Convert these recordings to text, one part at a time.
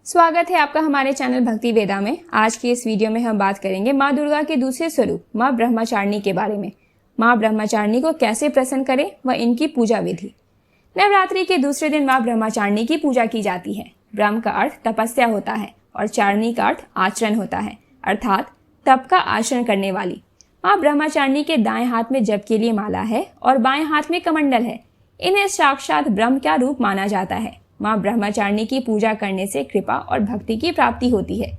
स्वागत है आपका हमारे चैनल भक्ति वेदा में। आज की इस वीडियो में हम बात करेंगे माँ दुर्गा के दूसरे स्वरूप माँ ब्रह्मचारिणी के बारे में। माँ ब्रह्मचारिणी को कैसे प्रसन्न करें व इनकी पूजा विधि। नवरात्रि के दूसरे दिन माँ ब्रह्मचारिणी की पूजा की जाती है। ब्रह्म का अर्थ तपस्या होता है और चारिणी का अर्थ आचरण होता है, अर्थात तप का आचरण करने वाली। माँ ब्रह्मचारिणी के दाएं हाथ में जप के लिए माला है और बाएं हाथ में कमंडल है। इन्हें साक्षात ब्रह्म का रूप माना जाता है। माँ ब्रह्मचारिणी की पूजा करने से कृपा और भक्ति की प्राप्ति होती है।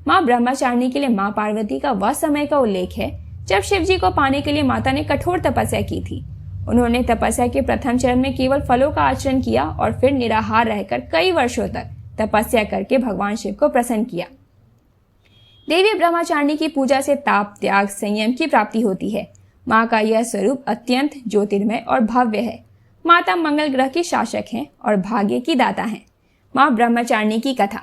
माँ ब्रह्मचारिणी के लिए माँ पार्वती का वह समय का उल्लेख है जब शिव जी को पाने के लिए माता ने कठोर तपस्या की थी। उन्होंने तपस्या के प्रथम चरण में केवल फलों का आचरण किया और फिर निराहार रहकर कई वर्षों तक तपस्या करके भगवान शिव को प्रसन्न किया। देवी ब्रह्मचारिणी की पूजा से ताप, त्याग, संयम की प्राप्ति होती है। माँ का यह स्वरूप अत्यंत ज्योतिर्मय और भव्य है। माता मंगल ग्रह की शासक हैं और भाग्य की दाता हैं। माँ ब्रह्मचारिणी की कथा।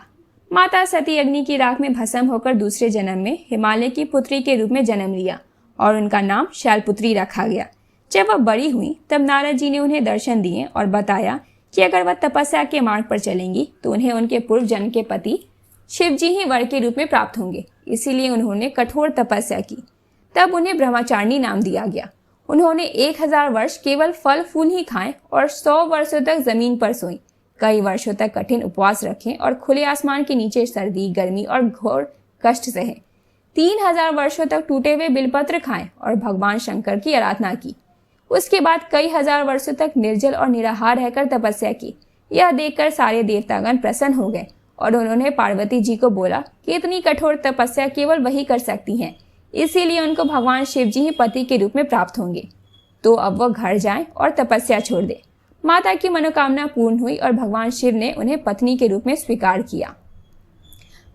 माता सती अग्नि की राख में भस्म होकर दूसरे जन्म में हिमालय की पुत्री के रूप में जन्म लिया और उनका नाम शैलपुत्री रखा गया। जब वह बड़ी हुई तब नारद जी ने उन्हें दर्शन दिए और बताया कि अगर वह तपस्या के मार्ग पर चलेंगी तो उन्हें उनके पूर्व जन्म के पति शिव जी ही वर के रूप में प्राप्त होंगे। इसीलिए उन्होंने कठोर तपस्या की। तब उन्हें ब्रह्मचारिणी नाम दिया गया। उन्होंने 1000 वर्ष केवल फल फूल ही खाएं और 100 वर्षों तक जमीन पर सोई। कई वर्षों तक कठिन उपवास रखें और खुले आसमान के नीचे सर्दी, गर्मी और घोर कष्ट सहे। 3000 वर्षों तक टूटे हुए बिलपत्र खाएं और भगवान शंकर की आराधना की। उसके बाद कई हजार वर्षों तक निर्जल और निराहार रहकर तपस्या की। यह देखकर सारे देवतागण प्रसन्न हो गए और उन्होंने पार्वती जी को बोला कि इतनी कठोर तपस्या केवल वही कर सकती हैं, इसीलिए उनको भगवान शिव जी ही पति के रूप में प्राप्त होंगे। तो अब वह घर जाएं और तपस्या छोड़ दे। माता की मनोकामना पूर्ण हुई और भगवान शिव ने उन्हें पत्नी के रूप में स्वीकार किया।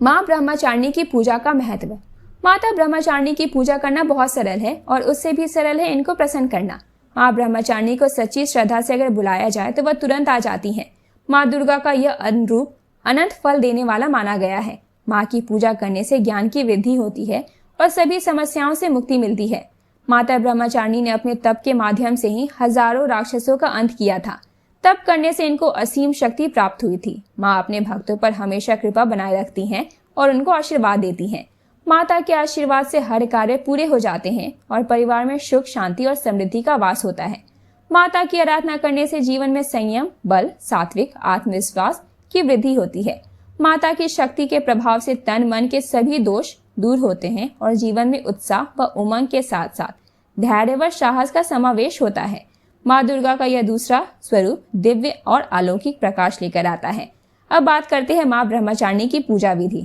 माँ ब्रह्मचारिणी की पूजा का महत्व। माता ब्रह्मचारिणी की पूजा करना बहुत सरल है और उससे भी सरल है इनको प्रसन्न करना। माँ ब्रह्मचारिणी को सच्ची श्रद्धा से अगर बुलाया जाए तो वह तुरंत आ जाती है। माँ दुर्गा का यह अनुरूप अनंत फल देने वाला माना गया है। माँ की पूजा करने से ज्ञान की वृद्धि होती है और सभी समस्याओं से मुक्ति मिलती है। माता ब्रह्मचारिणी ने अपने तप के माध्यम से ही हजारों राक्षसों का अंत किया था। तप करने से इनको असीम शक्ति प्राप्त हुई थी। माँ अपने भक्तों पर हमेशा कृपा बनाए रखती हैं और उनको आशीर्वाद देती हैं। माता के आशीर्वाद से हर कार्य पूरे हो जाते हैं और परिवार में सुख, शांति और समृद्धि का वास होता है। माता की आराधना करने से जीवन में संयम, बल, सात्विक, आत्मविश्वास की वृद्धि होती है। माता की शक्ति के प्रभाव से तन मन के सभी दोष दूर होते हैं और जीवन में उत्साह व उमंग के साथ साथ धैर्य व साहस का समावेश होता है। माँ दुर्गा का यह दूसरा स्वरूप दिव्य और अलौकिक प्रकाश लेकर आता है। अब बात करते हैं माँ ब्रह्मचारिणी की पूजा विधि।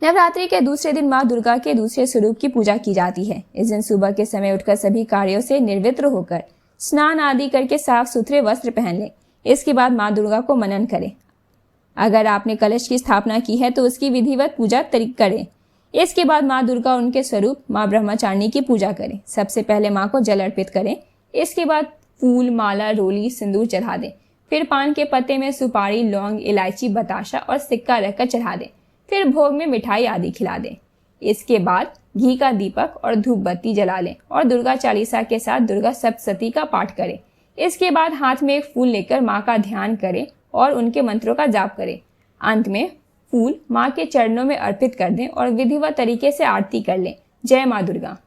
नवरात्रि के दूसरे दिन माँ दुर्गा के दूसरे स्वरूप की पूजा की जाती है। इस दिन सुबह के समय उठकर सभी कार्यों से निर्वित्र होकर स्नान आदि करके साफ सुथरे वस्त्र पहन लें। इसके बाद माँ दुर्गा को मनन करें। अगर आपने कलश की स्थापना की है तो उसकी विधिवत पूजा करें। इसके बाद माँ दुर्गा उनके स्वरूप माँ ब्रह्मचारिणी की पूजा करें। सबसे पहले माँ को जल अर्पित करें। इसके बाद फूल, माला, रोली, सिंदूर चढ़ा दें। फिर पान के पत्ते में सुपारी, लौंग, इलायची, बताशा और सिक्का रखकर चढ़ा दें। फिर भोग में मिठाई आदि खिला दें। इसके बाद घी का दीपक और धूप बत्ती जला लें और दुर्गा चालीसा के साथ दुर्गा सप्तशती का पाठ करें। इसके बाद हाथ में एक फूल लेकर माँ का ध्यान करें और उनके मंत्रों का जाप करें। अंत में फूल माँ के चरणों में अर्पित कर दें और विधिवत तरीके से आरती कर लें। जय माँ दुर्गा।